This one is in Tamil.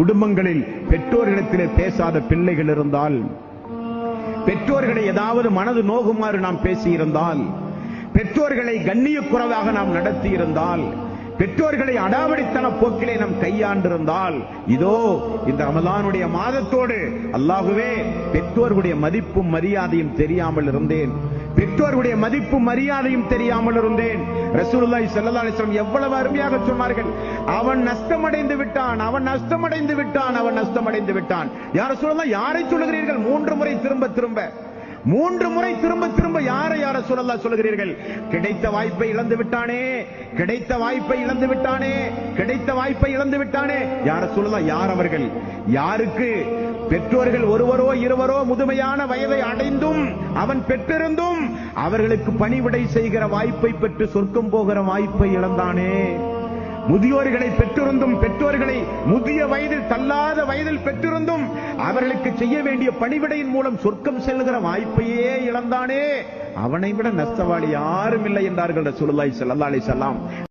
குடும்பங்களில் பெற்றோர்களிடத்திலே பேசாத பிள்ளைகள் இருந்தால், பெற்றோர்களை ஏதாவது மனது நோகுமாறு நாம் பேசியிருந்தால், பெற்றோர்களை கண்ணியக்குறைவாக நாம் நடத்தி இருந்தால், பெற்றோர்களை அடாவடித்தன போக்கிலே நாம் கையாண்டிருந்தால், இதோ இந்த ரமலானுடைய மாதத்தோடு அல்லாஹ்வே பெற்றோர்களுடைய மதிப்பும் மரியாதையும் தெரியாமல் இருந்தேன், பெற்றோர்களுடைய மதிப்பும் மரியாதையும் தெரியாமல் இருந்தேன். ரசூலுல்லாஹி ஸல்லல்லாஹு அலைஹி வஸல்லம் எவ்வளவு அருமையாக சொன்னார்கள். அவன் நஷ்டமடைந்து விட்டான், அவன் நஷ்டமடைந்து விட்டான், அவன் நஷ்டமடைந்து விட்டான். யா ரசூலுல்லாஹ், யாரை சொல்லுகிறீர்கள்? 3 முறை திரும்ப திரும்ப யாரை யா ரசூலுல்லாஹ் சொல்லுகிறீர்கள்? கிடைத்த வாய்ப்பை இழந்து விட்டானே, கிடைத்த வாய்ப்பை இழந்து விட்டானே, கிடைத்த வாய்ப்பை இழந்து விட்டானே. யா ரசூலுல்லாஹ், யார் அவர்கள்? யாருக்கு பெற்றோர்கள் ஒருவரோ இருவரோ முதுமையான வயதை அடைந்தும் அவன் பெற்றிருந்தும் அவர்களுக்கு பணிவிடை செய்கிற வாய்ப்பை பெற்று சொர்க்கம் போகிற வாய்ப்பை இழந்தானே. முதியோர்களை பெற்றிருந்தும், பெற்றோர்களை முதிய வயதில் தள்ளாத வயதில் பெற்றிருந்தும் அவர்களுக்கு செய்ய வேண்டிய பணிவிடையின் மூலம் சொர்க்கம் செல்கிற வாய்ப்பையே இழந்தானே. அவனை விட நஷ்டவாளி யாரும் இல்லை என்றார்கள் ரசூலுல்லாஹி ஸல்லல்லாஹு அலைஹி வஸல்லம்.